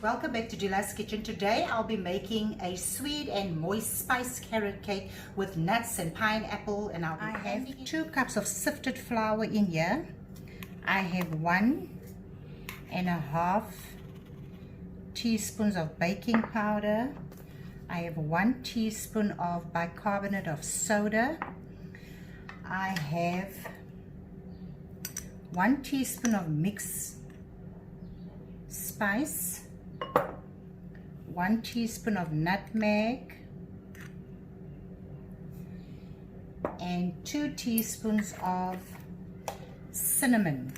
Welcome back to Dila's Kitchen. Today I'll be making a sweet and moist spice carrot cake with nuts and pineapple, and I have 2 cups of sifted flour in here. I have 1.5 teaspoons of baking powder. I have 1 teaspoon of bicarbonate of soda. I have 1 teaspoon of mixed spice, 1 teaspoon of nutmeg, and 2 teaspoons of cinnamon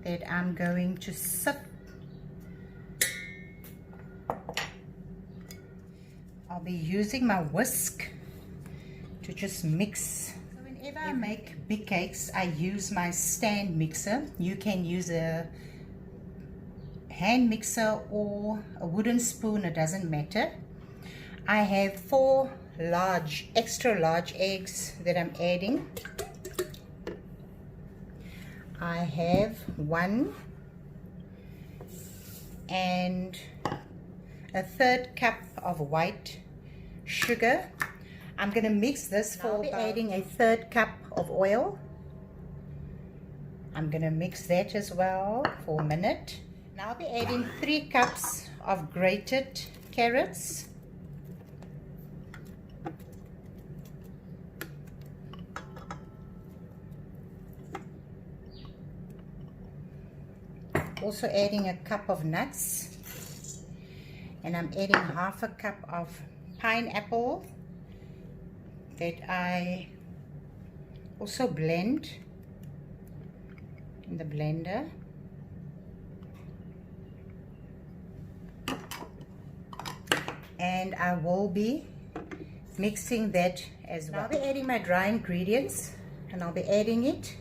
that I'm going to sift. I'll be using my whisk to just mix. So whenever I make big cakes, I use my stand mixer. You can use a hand mixer or a wooden spoon, it doesn't matter. I have 4 extra large eggs that I'm adding. I have 1 1/3 cup of white sugar. I'm going to mix this for I'll be adding 1/3 cup of oil. I'm going to mix that as well for a minute. Now I'll be adding 3 cups of grated carrots. Also adding a cup of nuts. And I'm adding 1/2 cup of pineapple that I also blend in the blender. And I will be mixing that as well. I'll be adding my dry ingredients, and I'll be adding it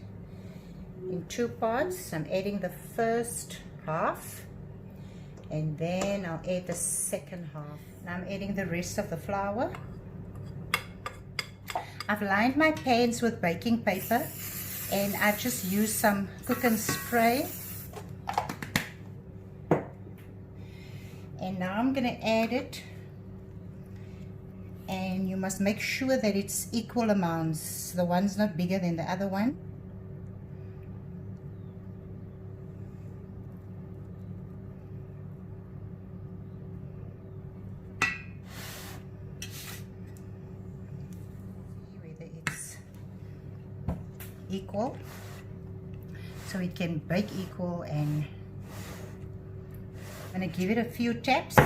in 2 parts. I'm adding the first half, and then I'll add the second half. Now I'm adding the rest of the flour. I've lined my pans with baking paper, and I've just used some cooking spray. And now I'm going to add it, and you must make sure that it's equal amounts. The one's not bigger than the other one. Whether it's equal, so it can bake equal. And I'm going to give it a few taps,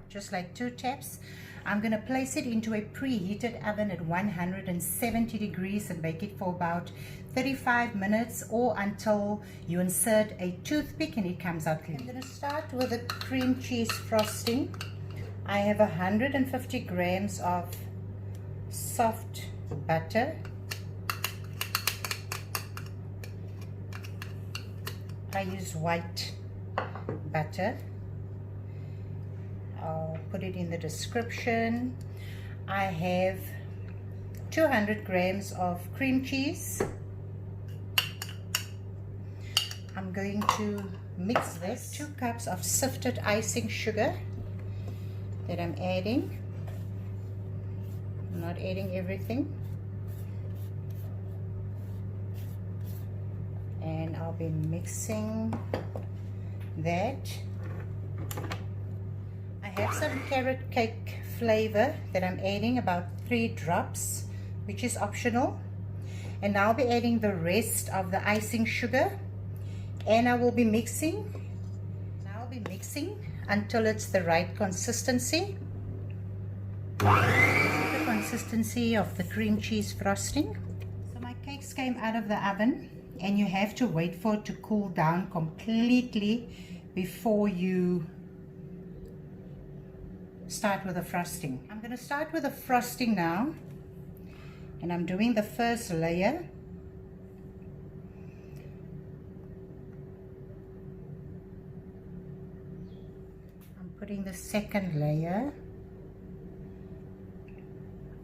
just like 2 taps. I'm going to place it into a preheated oven at 170 degrees and bake it for about 35 minutes or until you insert a toothpick and it comes out clean. I'm going to start with the cream cheese frosting. I have 150 grams of soft butter. I use white butter. I'll put it in the description. I have 200 grams of cream cheese. I'm going to mix this. 2 cups of sifted icing sugar that I'm adding. I'm not adding everything. And I'll be mixing that. I have some carrot cake flavor that I'm adding, about 3 drops, which is optional. And now I'll be adding the rest of the icing sugar, and I will be mixing. Now I'll be mixing until it's the right consistency. The consistency of the cream cheese frosting. So my cakes came out of the oven, and you have to wait for it to cool down completely before you start with the frosting. I'm going to start with the frosting now, and I'm doing the first layer. I'm putting the second layer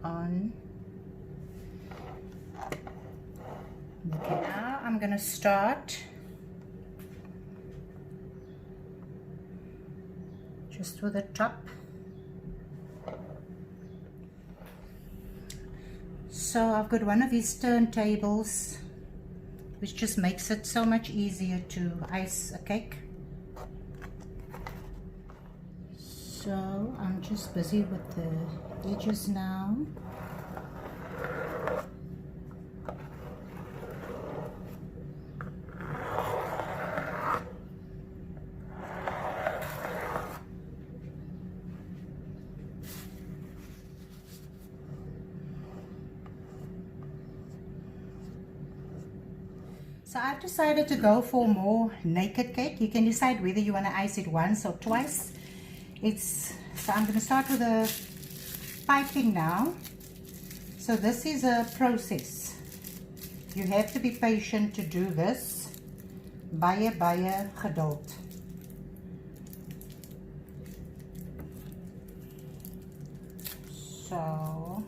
on. Okay, now I'm going to start just with the top. So I've got one of these turntables, which just makes it so much easier to ice a cake. So I'm just busy with the edges now. So I've decided to go for more naked cake. You can decide whether you want to ice it once or twice. So I'm going to start with the piping now. So this is a process. You have to be patient to do this. Baie geduld. So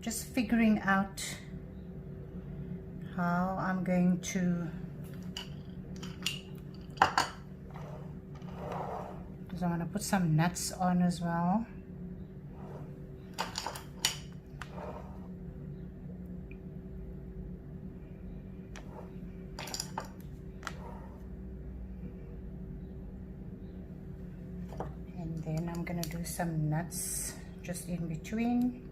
just figuring out how I'm going to, because I want to put some nuts on as well. And then I'm going to do some nuts just in between.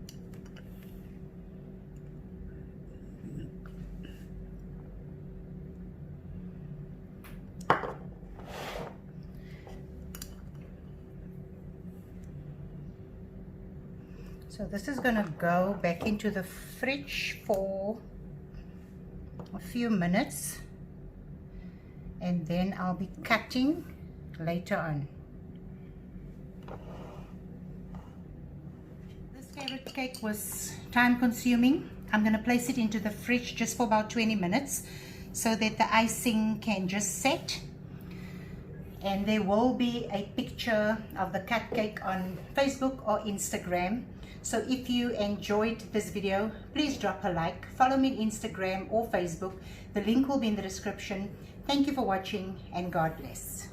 So this is going to go back into the fridge for a few minutes, and then I'll be cutting later on. This carrot cake was time consuming. I'm going to place it into the fridge just for about 20 minutes so that the icing can just set. And there will be a picture of the cut cake on Facebook or Instagram. So if you enjoyed this video, please drop a like, follow me on Instagram or Facebook. The link will be in the description. Thank you for watching, and God bless.